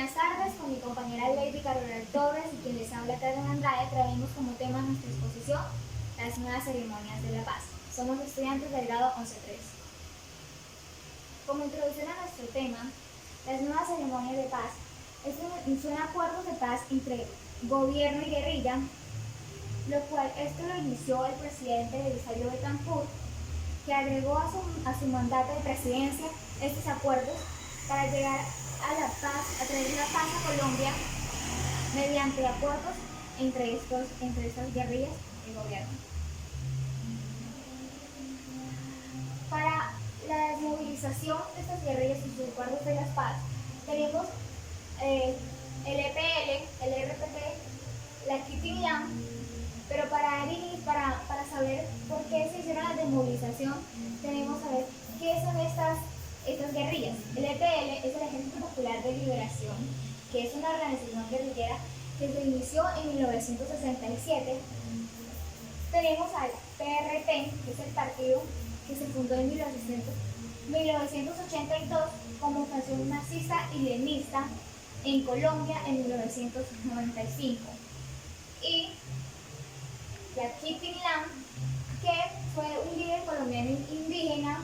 Buenas tardes, con mi compañera Lady Carolina Torres y quien les habla Carolina Andrade, traemos como tema nuestra exposición las nuevas ceremonias de la paz. Somos estudiantes del grado 11-3. Como introducción a nuestro tema, las nuevas ceremonias de paz son acuerdos de paz entre gobierno y guerrilla, lo cual esto lo inició el presidente Belisario Betancur, que agregó a su mandato de presidencia estos acuerdos para llegar a la paz, a traer la paz a Colombia mediante acuerdos entre estas guerrillas y gobierno. Para la desmovilización de estas guerrillas y sus acuerdos de la paz, tenemos el EPL, el RPT, la Kitinlam, pero para saber por qué se hicieron la desmovilización, tenemos que saber qué son estas guerrillas. El EPL es el Ejército Popular de Liberación, que es una organización guerrillera que se inició en 1967. Tenemos al PRT, que es el partido que se fundó en 1982 como Fundación Marxista y Leninista en Colombia en 1995. Y la Kitinlam, que fue un líder colombiano indígena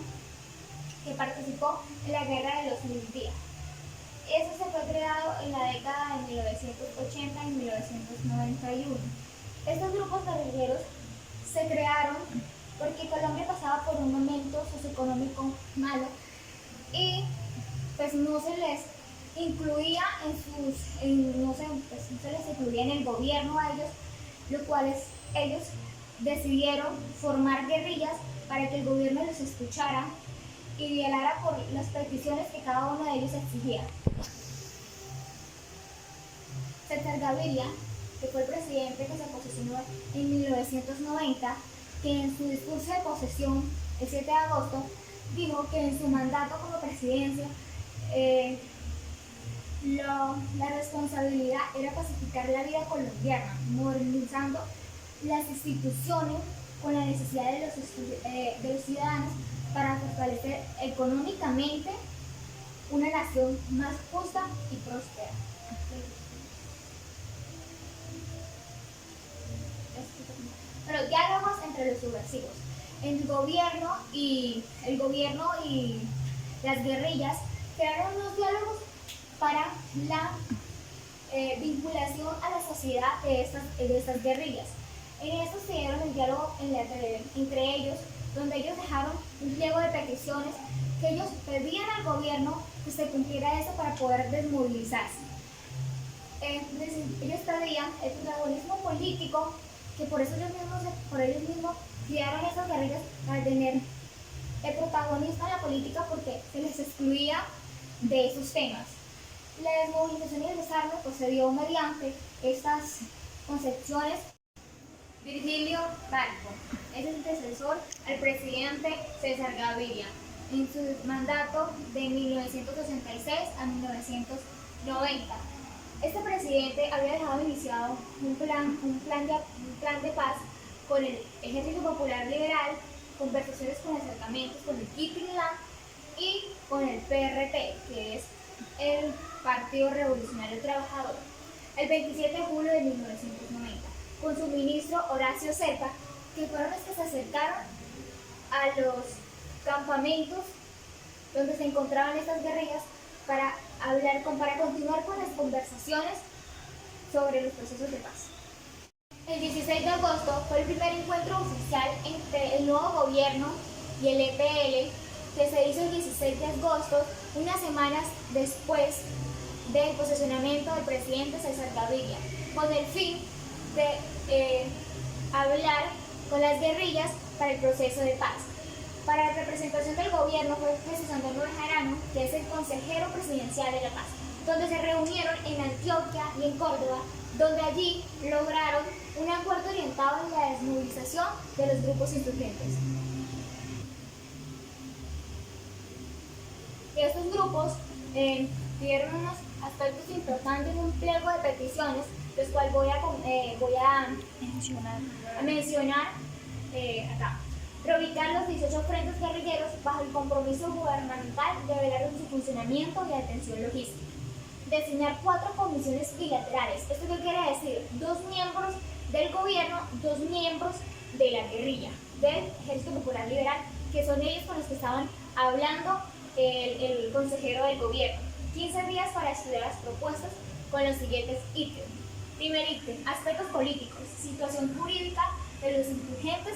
que participó en la guerra de los 1000 días. Eso se fue creado en la década de 1980 y 1991. Estos grupos guerrilleros se crearon porque Colombia pasaba por un momento socioeconómico malo y pues no se les incluía no se les incluía en el gobierno a ellos, lo cual ellos decidieron formar guerrillas para que el gobierno los escuchara y velara por las peticiones que cada uno de ellos exigía. César Gaviria, que fue el presidente que se posesionó en 1990, que en su discurso de posesión el 7 de agosto dijo que en su mandato como presidencia la responsabilidad era pacificar la vida colombiana, modernizando las instituciones con la necesidad de los ciudadanos para fortalecer económicamente una nación más justa y próspera. Pero diálogos entre los subversivos. El gobierno y las guerrillas crearon unos diálogos para la vinculación a la sociedad de estas guerrillas. En estos se dieron el diálogo entre ellos, donde ellos dejaron un pliego de peticiones que ellos pedían al gobierno que se cumpliera eso para poder desmovilizarse. Ellos pedían el protagonismo político, que por ellos mismos crearon esas guerrillas para tener el protagonismo en la política porque se les excluía de esos temas. La desmovilización y el desarme pues, se dio mediante estas concepciones. Virgilio Barco es el antecesor al presidente César Gaviria en su mandato de 1966 a 1990. Este presidente había dejado iniciado un plan de paz con el Ejército Popular Liberal, conversaciones con acercamientos con el Kitinlam y con el PRT, que es el Partido Revolucionario Trabajador, el 27 de julio de 1990, con su ministro Horacio Zepa, que fueron los que se acercaron a los campamentos donde se encontraban estas guerrillas para continuar con las conversaciones sobre los procesos de paz. El 16 de agosto fue el primer encuentro oficial entre el nuevo gobierno y el EPL, que se hizo el 16 de agosto, unas semanas después del posesionamiento del presidente César Gaviria, con el fin de hablar con las guerrillas para el proceso de paz. Para la representación del gobierno fue Jesús Antonio Bejarano, que es el consejero presidencial de la paz, donde se reunieron en Antioquia y en Córdoba, donde allí lograron un acuerdo orientado en la desmovilización de los grupos insurgentes. Estos grupos tuvieron unos aspectos importantes en un pliego de peticiones, los cuales voy a mencionar acá. Reubicar los 18 frentes guerrilleros bajo el compromiso gubernamental de velar en su funcionamiento y atención logística. designar 4 comisiones bilaterales. ¿Esto qué quiere decir? 2 miembros del gobierno, 2 miembros de la guerrilla, del Ejército Popular Liberal, que son ellos con los que estaban hablando el consejero del gobierno. 15 días para estudiar las propuestas con los siguientes ítems. Primer ítem, aspectos políticos, situación jurídica de los insurgentes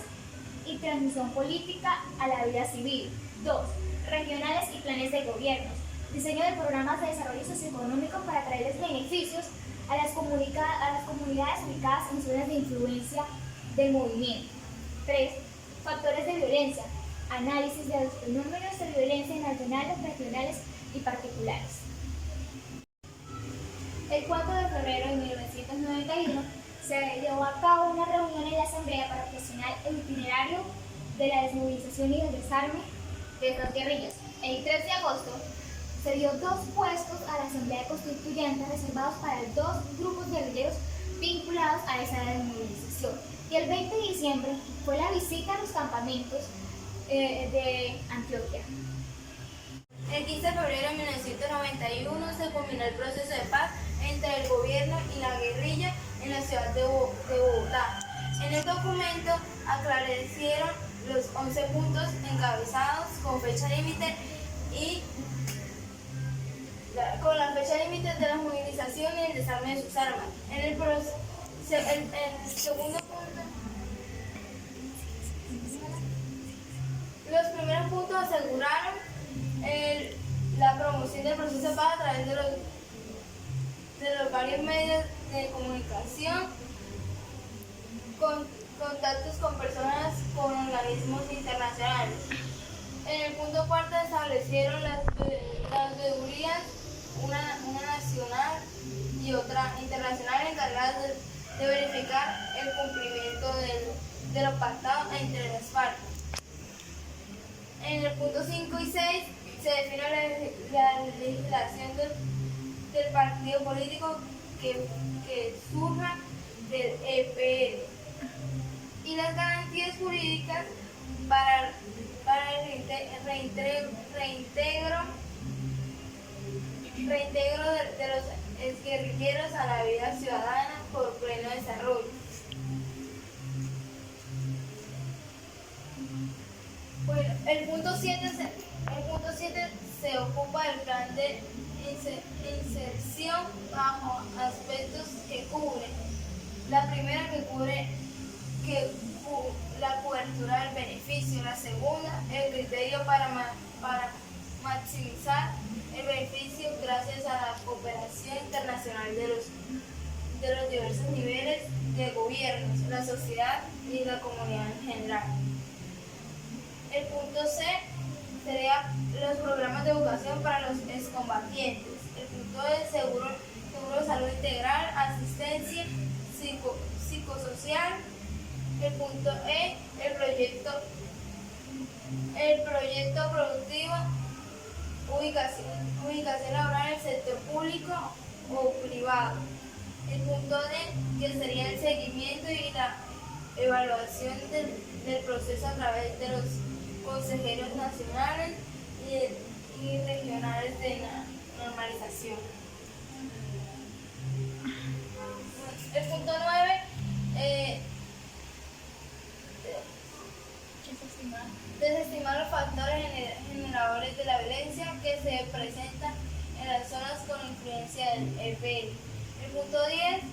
y transmisión política a la vida civil. 2. Regionales y planes de gobiernos, diseño de programas de desarrollo socioeconómico para traerles beneficios a las comunidades ubicadas en zonas de influencia del movimiento. 3. Factores de violencia, análisis de los fenómenos de violencia nacionales, regionales y particulares. El 4 de febrero de 1991 se llevó a cabo una reunión en la Asamblea para presionar el itinerario de la desmovilización y el desarme de estas guerrillas. El 3 de agosto se dio 2 puestos a la Asamblea Constituyente reservados para 2 grupos guerrilleros vinculados a esa desmovilización. Y el 20 de diciembre fue la visita a los campamentos de Antioquia. El 15 de febrero de 1991 se culminó el proceso de paz entre el gobierno y la guerrilla en la ciudad de Bogotá. En el documento aclarecieron los 11 puntos encabezados con fecha límite y con la fecha límite de la movilización y el desarme de sus armas. En el segundo punto, los primeros puntos aseguraron la promoción del proceso de paz a través de los varios medios de comunicación, contactos con personas, con organismos internacionales. En el punto cuarto establecieron las veedurías, una nacional y otra internacional, encargadas de verificar el cumplimiento de lo pactado entre las FARC. En el punto 5 y 6 se define la legislación del partido político que surja del EPL y las garantías jurídicas para el reintegro de los exguerrilleros a la vida ciudadana por pleno desarrollo. Bueno, el punto 7 se ocupa del plan de inserción bajo aspectos que cubren. La primera que cubre la cobertura del beneficio, la segunda el criterio para maximizar el beneficio gracias a la cooperación internacional de los diversos niveles de gobiernos, la sociedad y la comunidad en general. El punto C sería los programas de educación para los excombatientes. El punto D, seguro de salud integral, asistencia psicosocial. El punto E, el proyecto productivo, ubicación laboral en el sector público o privado. El punto D, que sería el seguimiento y la evaluación del proceso a través de los consejeros nacionales y regionales de normalización. El punto 9, desestimar los factores generadores de la violencia que se presentan en las zonas con influencia del EPL. El punto 10,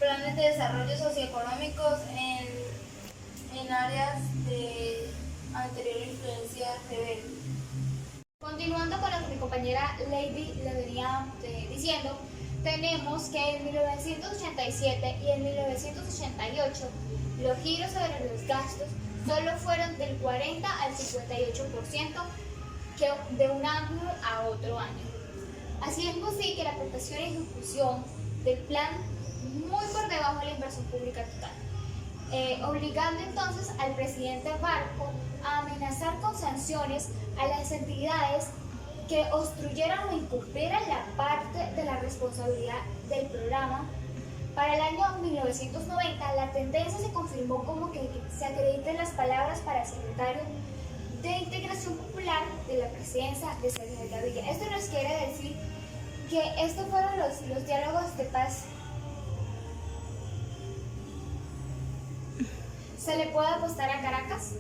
planes de desarrollo socioeconómicos en áreas de anterior influencia rebelde. Continuando con lo que mi compañera Lady le venía diciendo, tenemos que en 1987 y en 1988 los giros sobre los gastos solo fueron del 40 al 58% de un año a otro año. Haciendo así que la aportación y ejecución del plan muy por debajo de la inversión pública total. Obligando entonces al presidente Barco a amenazar con sanciones a las entidades que obstruyeran o incumplieran la parte de la responsabilidad del programa. Para el año 1990 la tendencia se confirmó como que se acrediten las palabras para el secretario de integración popular de la presencia de César Gaviria. Esto nos quiere decir que estos fueron los diálogos de paz. ¿Se le puede apostar a Caracas?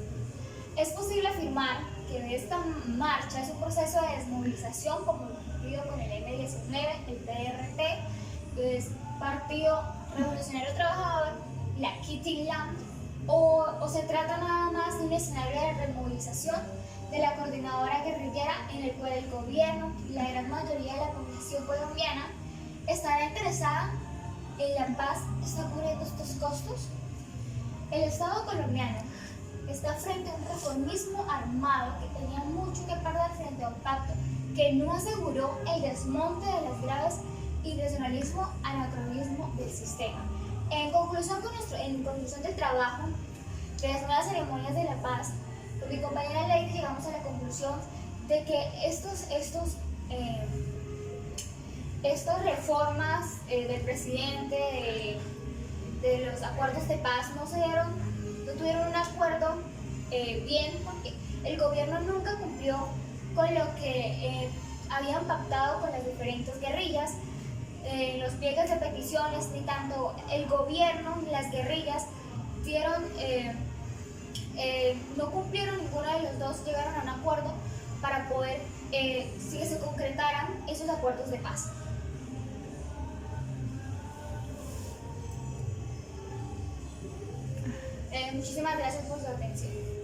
Es posible afirmar que esta marcha es un proceso de desmovilización como lo ocurrido con el M-19, el PRT, que es Partido Revolucionario Trabajador, la Kitty Land, o se trata nada más de un escenario de removilización de la coordinadora guerrillera en el cual el gobierno y la gran mayoría de la población colombiana estará interesada en la paz que está cubriendo estos costos. El Estado colombiano está frente a un reformismo armado que tenía mucho que perder frente a un pacto que no aseguró el desmonte de las graves irracionalismo anacronismo del sistema. En conclusión del trabajo de las nuevas ceremonias de la paz, con mi compañera Lady llegamos a la conclusión de que estas reformas del presidente de los acuerdos de paz no tuvieron un acuerdo bien, porque el gobierno nunca cumplió con lo que habían pactado con las diferentes guerrillas, los pliegues de peticiones, ni tanto el gobierno ni las guerrillas no cumplieron, ninguno de los dos llegaron a un acuerdo para poder si se concretaran esos acuerdos de paz. Muchísimas gracias por su atención.